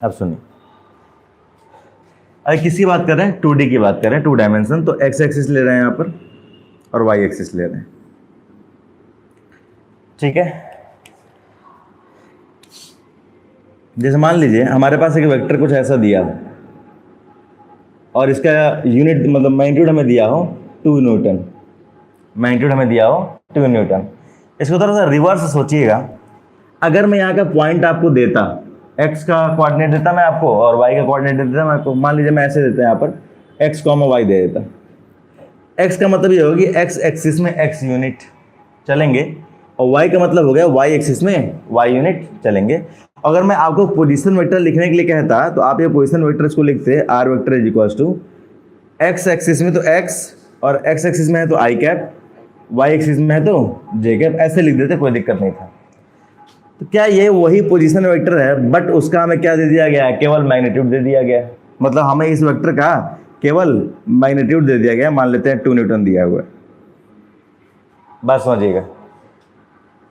अब सुनिए, अगर किसी बात कर रहे हैं 2D की बात कर रहे हैं, 2 डायमेंशन, तो एक्स एक्सिस ले रहे हैं यहाँ पर और वाई एक्सिस ले रहे हैं, ठीक है। जैसे मान लीजिए हमारे पास एक वेक्टर कुछ ऐसा दिया हो और इसका यूनिट मतलब मैग्नीट्यूड हमें दिया हो 2 न्यूटन, मैग्नीट्यूड हमें दिया हो 2 न्यूटन। इसको थोड़ा सा रिवर्स सोचिएगा, अगर मैं यहाँ का पॉइंट आपको देता, x का कोऑर्डिनेट देता मैं आपको और y का कोऑर्डिनेट देता मैं आपको, मान लीजिए मैं ऐसे देता यहाँ पर x, y दे देता। x का मतलब ये होगा कि x एक्सिस में x यूनिट चलेंगे और y का मतलब हो गया y एक्सिस में y यूनिट चलेंगे। अगर मैं आपको पोजीशन वेक्टर लिखने के लिए कहता तो आप ये पोजीशन वेक्टर इसको लिखते r vector is equal to x axis में तो x और x एक्सिस में है तो i कैप, y एक्सिस में है तो j कैप, ऐसे लिख देते, कोई दिक्कत नहीं था। तो क्या ये वही पोजीशन वेक्टर है, बट उसका हमें क्या दे दिया गया है, केवल मैग्नीट्यूड दे दिया गया है। मतलब हमें इस वेक्टर का केवल मैग्नीट्यूड दे दिया गया, मान लेते हैं 2 न्यूटन दिया हुआ है। बात समझिएगा।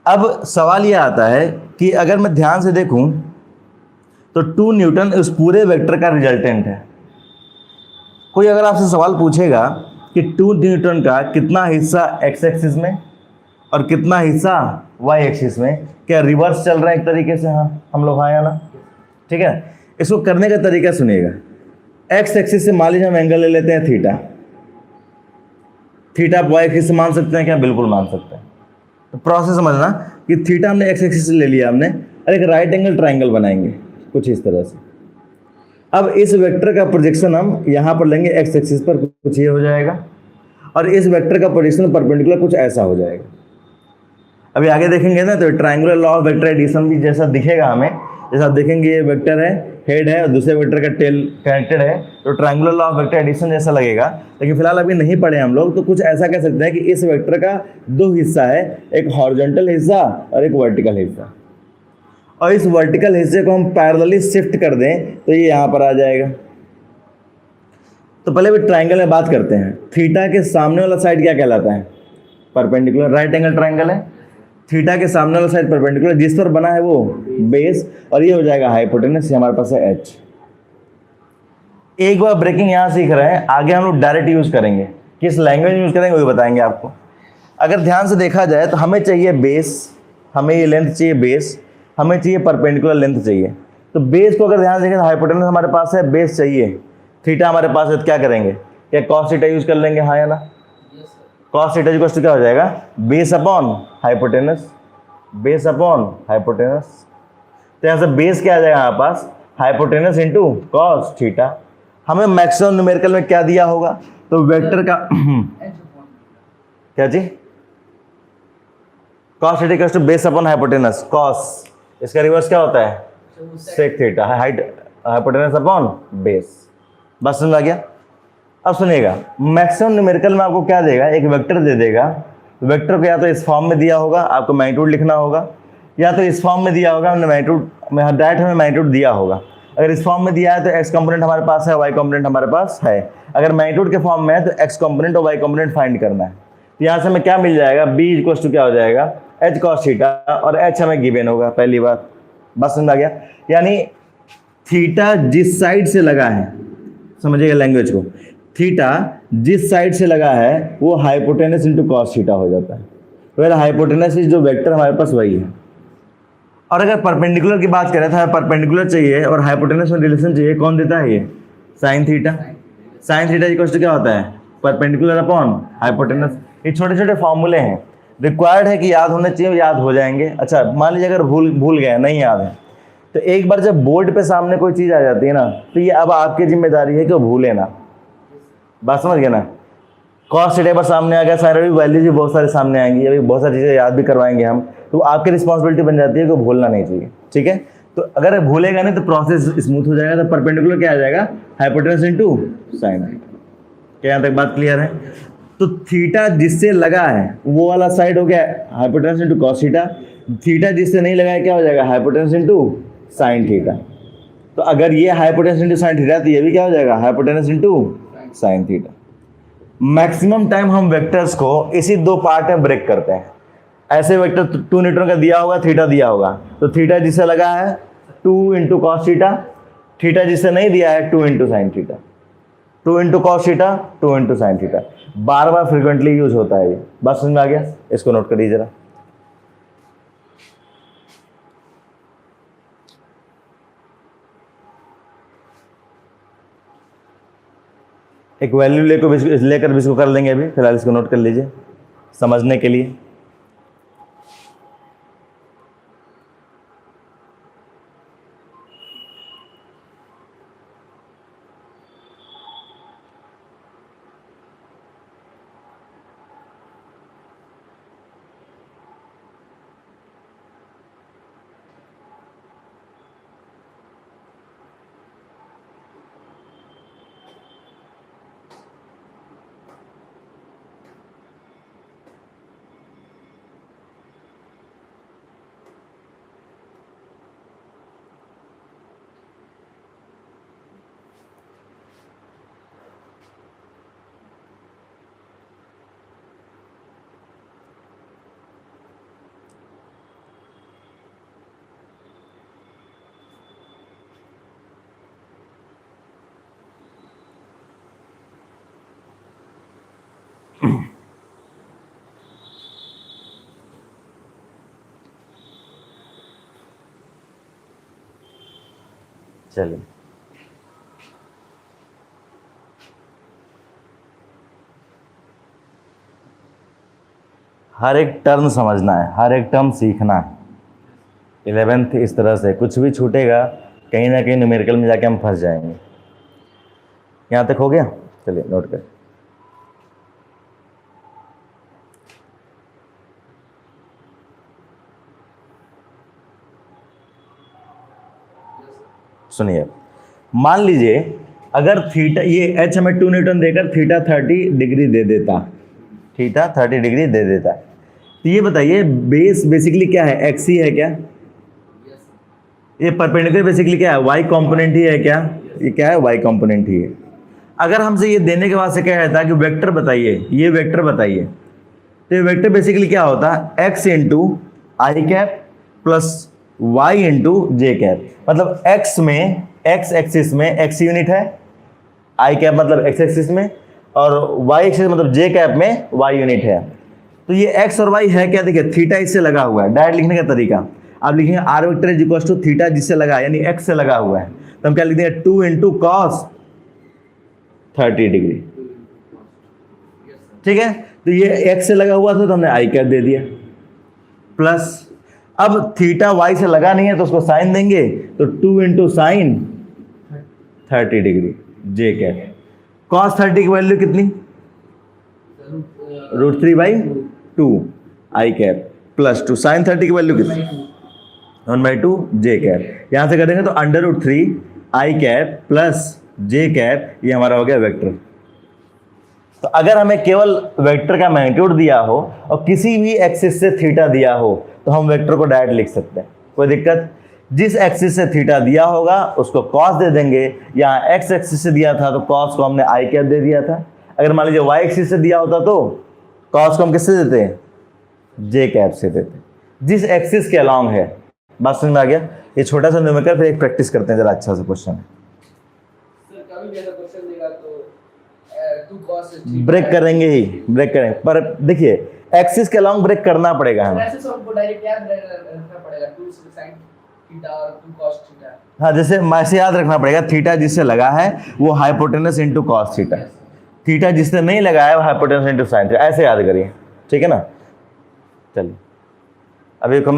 अब सवाल ये आता है कि अगर मैं ध्यान से देखूं तो 2 न्यूटन उस पूरे वेक्टर का रिजल्टेंट है। कोई अगर आपसे सवाल पूछेगा कि 2 न्यूटन का कितना हिस्सा x एक्सिस में और कितना हिस्सा y एक्सिस में, क्या रिवर्स चल रहा है एक तरीके से? हाँ, हम लोग हाँ या ना, ठीक है। इसको करने का तरीका सुनिएगा। x एक्सिस से मान लीजिए हम एंगल ले लेते हैं थीटा, थीटा आप y एक्सिस से मान सकते हैं क्या? बिल्कुल मान सकते हैं। तो प्रोसेस समझना कि थीटा हमने x एक्सिस से ले लिया हमने, और एक राइट एंगल ट्राइंगल बनाएंगे कुछ इस तरह से। अब इस वेक्टर का प्रोजेक्शन हम यहाँ पर लेंगे x एक्सिस पर, कुछ ये हो जाएगा, और इस वेक्टर का प्रोजेक्शन परपेंडिकुलर कुछ ऐसा हो जाएगा। अभी आगे देखेंगे ना तो triangular law of vector addition भी जैसा दिखेगा हमें, जैसा आप देखेंगे ये वेक्टर है, हेड है और दूसरे वेक्टर का टेल कनेक्टेड है, तो triangular law of vector addition जैसा लगेगा। लेकिन फिलहाल अभी नहीं पढ़े हम लोग, तो कुछ ऐसा कह सकते हैं कि इस वेक्टर का 2 हिस्सा है, एक हॉरिजॉन्टल हिस्सा और एक वर्टिकल हिस्सा, और इस वर्टिकल हिस्से को हम पैरेलली शिफ्ट कर दें तो ये यहाँ पर आ जाएगा। तो पहले भी ट्राइंगल में बात करते हैं। थीटा के सामने वाला साइड क्या कहलाता है? परपेंडिकुलर, राइट एंगल ट्राइंगल है। थीटा के सामने वाला साइड परपेंडिकुलर, जिस पर बना है वो बेस, और ये हो जाएगा हाइपोटेनस, हमारे पास है h। एक बार ब्रेकिंग यहाँ सीख रहे हैं, आगे हम लोग डायरेक्ट यूज करेंगे। किस लैंग्वेज यूज करेंगे वो बताएंगे आपको। अगर ध्यान से देखा जाए तो हमें चाहिए बेस, हमें ये लेंथ चाहिए बेस, हमें चाहिए परपेंडिकुलर लेंथ चाहिए। तो बेस को अगर ध्यान से देखें तो हाइपोटेनस हमारे पास है, बेस चाहिए, थीटा हमारे पास है, तो क्या करेंगे? क्या कॉस थीटा यूज कर लेंगे, हाँ या ना? कॉस थीटा इक्वल टू क्या हो जाएगा? Base upon hypotenuse, base upon hypotenuse. तो यहाँ से बेस क्या आ जाएगा हमारे पास? Hypotenuse into cos theta. हमें मैक्सिमम न्यूमेरिकल में क्या दिया होगा? तो वेक्टर का क्या जी? Cos theta equal to base upon hypotenuse, cos, इसका रिवर्स क्या होता है? Sec theta, height hypotenuse upon base. बस समझ आ गया? अब सुनिएगा, मैक्सिमम न्यूमेरिकल में आपको क्या देगा? एक वेक्टर दे देगा। वेक्टर को या तो इस फॉर्म में दिया होगा, आपको मैग्नीट्यूड लिखना होगा, या तो इस फॉर्म में दिया होगा, हमने मैग्नीट्यूड डायरेक्ट हमें मैग्नीट्यूड दिया होगा। अगर इस फॉर्म में दिया है तो x कंपोनेंट हमारे पास है, y कंपोनेंट हमारे पास है। अगर मैग्नीट्यूड के फॉर्म में है तो x कंपोनेंट और y कंपोनेंट फाइंड करना है। तो यहाँ से हमें क्या मिल जाएगा? b इक्वल टू क्या हो जाएगा? h cos थीटा, और h हमें गिवन होगा पहली बार। बस समझ आ गया? यानी थीटा जिस साइड से लगा है, समझिएगा लैंग्वेज को, थीटा जिस साइड से लगा है वो हाइपोटेनस इंटू कॉस थीटा हो जाता है। वेल हाइपोटेनस इज जो वेक्टर हमारे पास वही है। और अगर परपेंडिकुलर की बात करें तो हमें परपेंडिकुलर चाहिए और हाइपोटेनस में रिलेशन चाहिए, कौन देता है? ये sine theta. Sine theta equal to क्या होता है? Perpendicular upon hypotenuse. ये छोटे छोटे फॉर्मूले हैं, रिक्वायर्ड है कि याद होने चाहिए, याद हो जाएंगे। अच्छा मान लीजिए अगर भूल गए, नहीं याद है, तो एक बार जब बोर्ड पे सामने कोई चीज़ आ जाती है ना, तो ये अब आपकी जिम्मेदारी है कि वो भूले ना। बात समझ गए ना? कॉस थीटा पर सामने आ गया, साइन भी वैल्यूज भी बहुत सारे सामने आएंगी, अभी बहुत सारी चीज़ें याद भी करवाएंगे हम, तो आपकी रिस्पॉन्सिबिलिटी बन जाती है कि भूलना नहीं चाहिए, ठीक है। तो अगर भूलेगा नहीं तो प्रोसेस स्मूथ हो जाएगा। तो परपेंडिकुलर क्या आ जाएगा? Hypotenuse into sine theta. क्या यहाँ तक बात क्लियर है? तो थीटा जिससे लगा है वो वाला साइड हो गया hypotenuse into cos theta, theta जिससे नहीं लगा है क्या हो जाएगा? Hypotenuse into sine theta. तो अगर ये हाइपोटेनस इनटू साइन थीटा तो ये भी क्या हो जाएगा? Hypotenuse into sine theta. Maximum time हम वेक्टर्स को इसी 2 पार्ट में ब्रेक करते हैं। ऐसे वेक्टर 2 न्यूटन का दिया होगा, थीटा दिया होगा, तो थीटा जिससे लगा है 2 इंटू कॉस थीटा, थीटा जिससे नहीं दिया है 2 into sine theta, 2 into cos theta, 2 into sine theta, बार बार फ्रिक्वेंटली यूज होता है ये। बात समझ में आ गया? इसको नोट करिए जरा। एक वैल्यू लेकर भी इसको कर लेंगे अभी, फिलहाल इसको नोट कर लीजिए समझने के लिए। चलिए, हर एक टर्म समझना है, हर एक टर्म सीखना है। 11th इस तरह से, कुछ भी छूटेगा कहीं ना कहीं न्यूमेरिकल में जाके हम फंस जाएंगे। यहाँ तक हो गया? चलिए नोट कर। सुनिए, मान लीजिए अगर थीटा, ये एच हमें 2 न्यूटन देकर थीटा 30 डिग्री दे देता, थीटा 30 डिग्री दे देता, तो ये बताइए बेस बेसिकली क्या है? एक्स ही है क्या? ये परपेंडिकुलर बेसिकली क्या है? वाई कंपोनेंट ही है क्या? ये क्या है? वाई कंपोनेंट ही है। अगर हमसे ये देने के बाद से क्या कहता है कि वेक्टर बताइए, ये वेक्टर बताइए, तो ये वेक्टर बेसिकली क्या होता है? एक्स इंटू आई कैप प्लस वाई इंटू जे कैप। मतलब एक्स में, एक्स एक्सिस में एक्स यूनिट है, आई कैप मतलब एक्स एक्सिस में, और वाई एक्सिस मतलब जे कैप में वाई यूनिट है। तो ये एक्स और वाई है क्या? देखिए थीटा इससे लगा हुआ है, डायरेक्ट लिखने का तरीका आप लिखेंगे r vector is equal to theta जिससे लगा, यानी एक्स से लगा हुआ है, तो हम क्या लिख देंगे? 2 इंटू कॉस 30 डिग्री। ठीक है, तो ये एक्स से लगा हुआ था तो हमने आई कैप दे दिया, प्लस अब थीटा वाई से लगा नहीं है तो उसको साइन देंगे, तो 2 इंटू साइन 30 डिग्री जे कैप। कॉस 30 की वैल्यू कितनी? √3/2 आई कैप प्लस 2 साइन 30 की वैल्यू कितनी? 1/2 जे कैप। यहां से करेंगे तो √3 आई कैप प्लस जे कैप, ये हमारा हो गया वेक्टर। तो अगर हमें केवल वेक्टर का मैग्नीट्यूड दिया हो और किसी भी एक्सिस से थीटा दिया हो तो हम वेक्टर को डायरेक्ट लिख सकते हैं, कोई दिक्कत? जिस एक्सिस से थीटा दिया होगा उसको कॉस दे देंगे। यहाँ एक्स एक्सिस से दिया था तो कॉस को हमने आई कैप दे दिया था। अगर मान लीजिए वाई एक्सिस से दिया होता तो कॉस को हम किससे देते हैं? जे कैप से देते, जिस एक्सिस के अलॉन्ग है। बात समझ में आ गया? ये छोटा सा न्यूमेरिकल, फिर एक प्रैक्टिस करते हैं जरा अच्छा सा क्वेश्चन। ब्रेक करेंगे ही, ब्रेक करेंगे, पर देखिए एक्सिस के अलॉन्ग ब्रेक करना पड़ेगा हमें। हाँ, जैसे ऐसे याद रखना पड़ेगा, थीटा जिससे लगा है वो hypotenuse into cos theta, theta जिससे नहीं लगा है वो हाइपोटेनस इंटू साइन थीटा, ऐसे याद करिए। ठीक है ना? चलिए अभी हम